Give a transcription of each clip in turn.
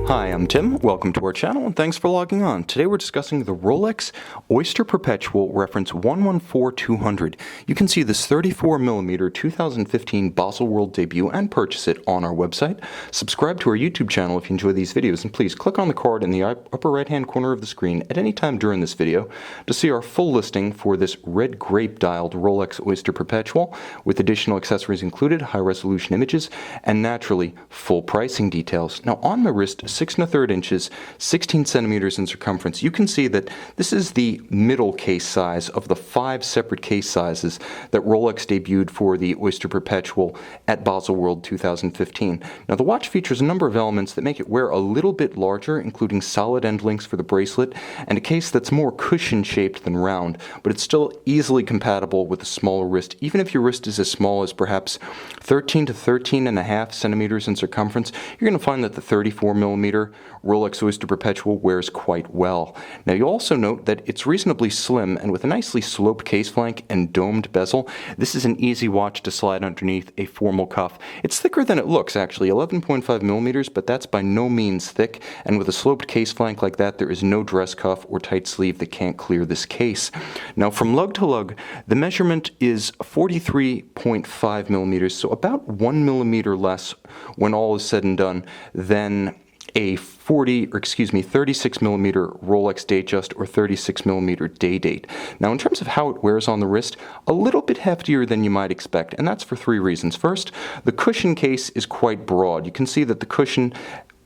Hi, I'm Tim. Welcome to our channel and thanks for logging on. Today we're discussing the Rolex Oyster Perpetual reference 114200. You can see this 34mm 2015 Baselworld debut and purchase it on our website. Subscribe to our YouTube channel if you enjoy these videos, and please click on the card in the upper right hand corner of the screen at any time during this video to see our full listing for this red grape dialed Rolex Oyster Perpetual with additional accessories included, high resolution images, and naturally full pricing details. Now on my wrist, 6 1/3 inches, 16 centimeters in circumference. You can see that this is the middle case size of the 5 separate case sizes that Rolex debuted for the Oyster Perpetual at Baselworld 2015. Now the watch features a number of elements that make it wear a little bit larger, including solid end links for the bracelet and a case that's more cushion shaped than round, but it's still easily compatible with a smaller wrist. Even if your wrist is as small as perhaps 13 to 13.5 centimeters in circumference, you're going to find that the 34mm Rolex Oyster Perpetual wears quite well. Now you'll also note that it's reasonably slim, and with a nicely sloped case flank and domed bezel, this is an easy watch to slide underneath a formal cuff. It's thicker than it looks, actually, 11.5mm, but that's by no means thick, and with a sloped case flank like that, there is no dress cuff or tight sleeve that can't clear this case. Now from lug to lug, the measurement is 43.5mm, so about 1mm less when all is said and done than a 36mm Rolex Datejust or 36mm Day Date. Now in terms of how it wears on the wrist, a little bit heftier than you might expect, and that's for 3 reasons. First, the cushion case is quite broad. You can see that the cushion,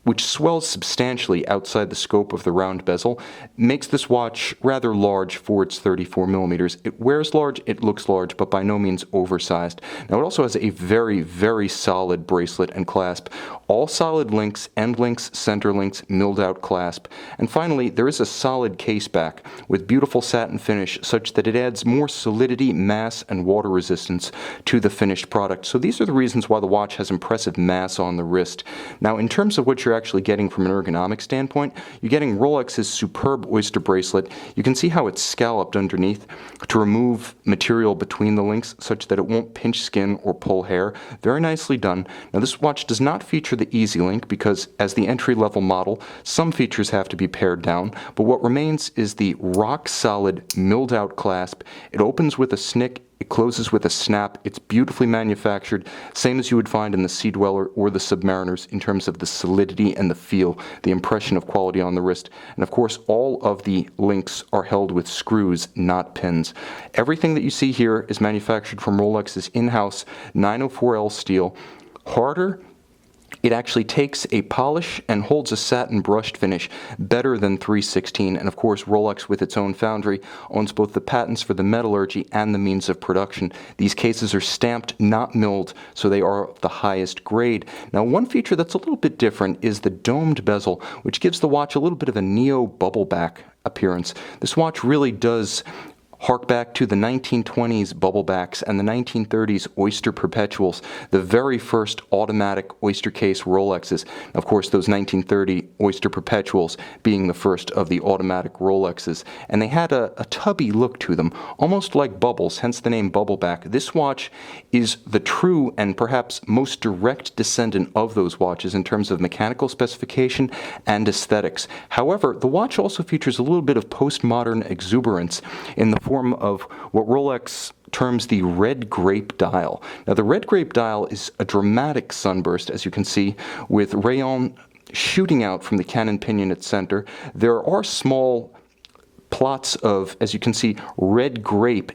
which swells substantially outside the scope of the round bezel, makes this watch rather large for its 34mm. It wears large, it looks large, but by no means oversized. Now it also has a very, very solid bracelet and clasp. All solid links, end links, center links, milled out clasp. And finally, there is a solid case back with beautiful satin finish such that it adds more solidity, mass, and water resistance to the finished product. So these are the reasons why the watch has impressive mass on the wrist. Now in terms of what you're actually getting from an ergonomic standpoint, you're getting Rolex's superb Oyster bracelet. You can see how it's scalloped underneath to remove material between the links such that it won't pinch skin or pull hair. Very nicely done. Now this watch does not feature the Easy Link because as the entry-level model, some features have to be pared down, but what remains is the rock-solid milled-out clasp. It opens with a snick, it closes with a snap. It's beautifully manufactured, same as you would find in the Sea Dweller or the Submariners in terms of the solidity and the feel, the impression of quality on the wrist. And of course, all of the links are held with screws, not pins. Everything that you see here is manufactured from Rolex's in-house 904L steel. Harder, it actually takes a polish and holds a satin brushed finish better than 316, and of course Rolex with its own foundry owns both the patents for the metallurgy and the means of production. These cases are stamped, not milled, so they are of the highest grade. Now one feature that's a little bit different is the domed bezel, which gives the watch a little bit of a neo bubble back appearance. This watch really does hark back to the 1920s bubblebacks and the 1930s Oyster Perpetuals, the very first automatic oyster case Rolexes. Of course, those 1930 Oyster Perpetuals being the first of the automatic Rolexes. And they had a tubby look to them, almost like bubbles, hence the name bubbleback. This watch is the true and perhaps most direct descendant of those watches in terms of mechanical specification and aesthetics. However, the watch also features a little bit of postmodern exuberance in the form of what Rolex terms the red grape dial. Now the red grape dial is a dramatic sunburst, as you can see, with rayon shooting out from the cannon pinion at center. There are small plots of, as you can see, red grape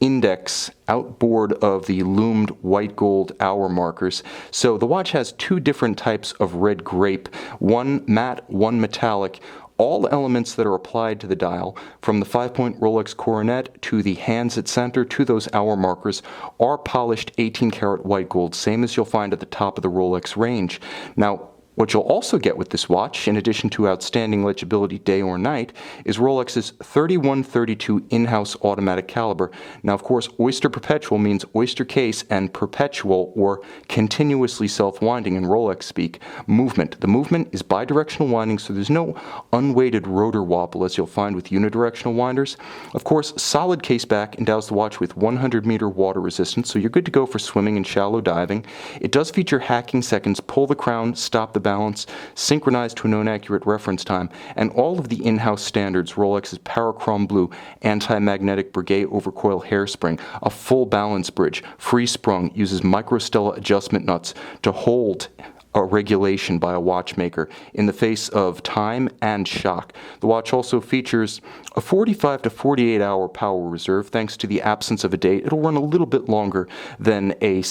index outboard of the loomed white gold hour markers. So the watch has 2 different types of red grape, one matte, one metallic. All elements that are applied to the dial, from the 5-point Rolex coronet to the hands at center to those hour markers, are polished 18-karat white gold, same as you'll find at the top of the Rolex range. Now, what you'll also get with this watch, in addition to outstanding legibility day or night, is Rolex's 3132 in-house automatic caliber. Now, of course, Oyster Perpetual means oyster case, and perpetual, or continuously self-winding in Rolex speak, movement. The movement is bidirectional winding, so there's no unweighted rotor wobble as you'll find with unidirectional winders. Of course, solid caseback endows the watch with 100-meter water resistance, so you're good to go for swimming and shallow diving. It does feature hacking seconds, pull the crown, stop the balance, synchronized to a known accurate reference time, and all of the in-house standards: Rolex's Parachrome Blue, anti-magnetic Breguet overcoil hairspring, a full balance bridge, free sprung, uses microstella adjustment nuts to hold a regulation by a watchmaker in the face of time and shock. The watch also features a 45 to 48 hour power reserve. Thanks to the absence of a date, it'll run a little bit longer than a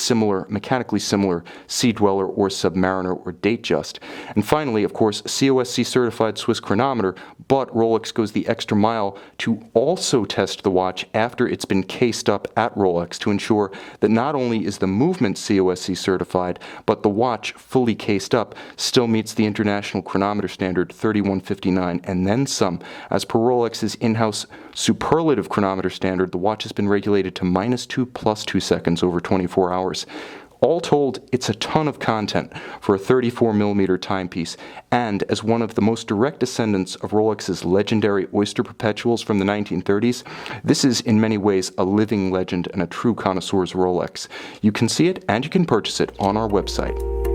mechanically similar Sea Dweller or Submariner or Datejust. And finally, of course, COSC certified Swiss chronometer, but Rolex goes the extra mile to also test the watch after it's been cased up at Rolex to ensure that not only is the movement COSC certified, but the watch fully cased up still meets the international chronometer standard 3159 and then some. As per Rolex's in-house superlative chronometer standard, the watch has been regulated to -2 +2 seconds over 24 hours. All told, it's a ton of content for a 34mm timepiece, and as one of the most direct descendants of Rolex's legendary Oyster Perpetuals from the 1930s, this is in many ways a living legend and a true connoisseur's Rolex. You can see it and you can purchase it on our website.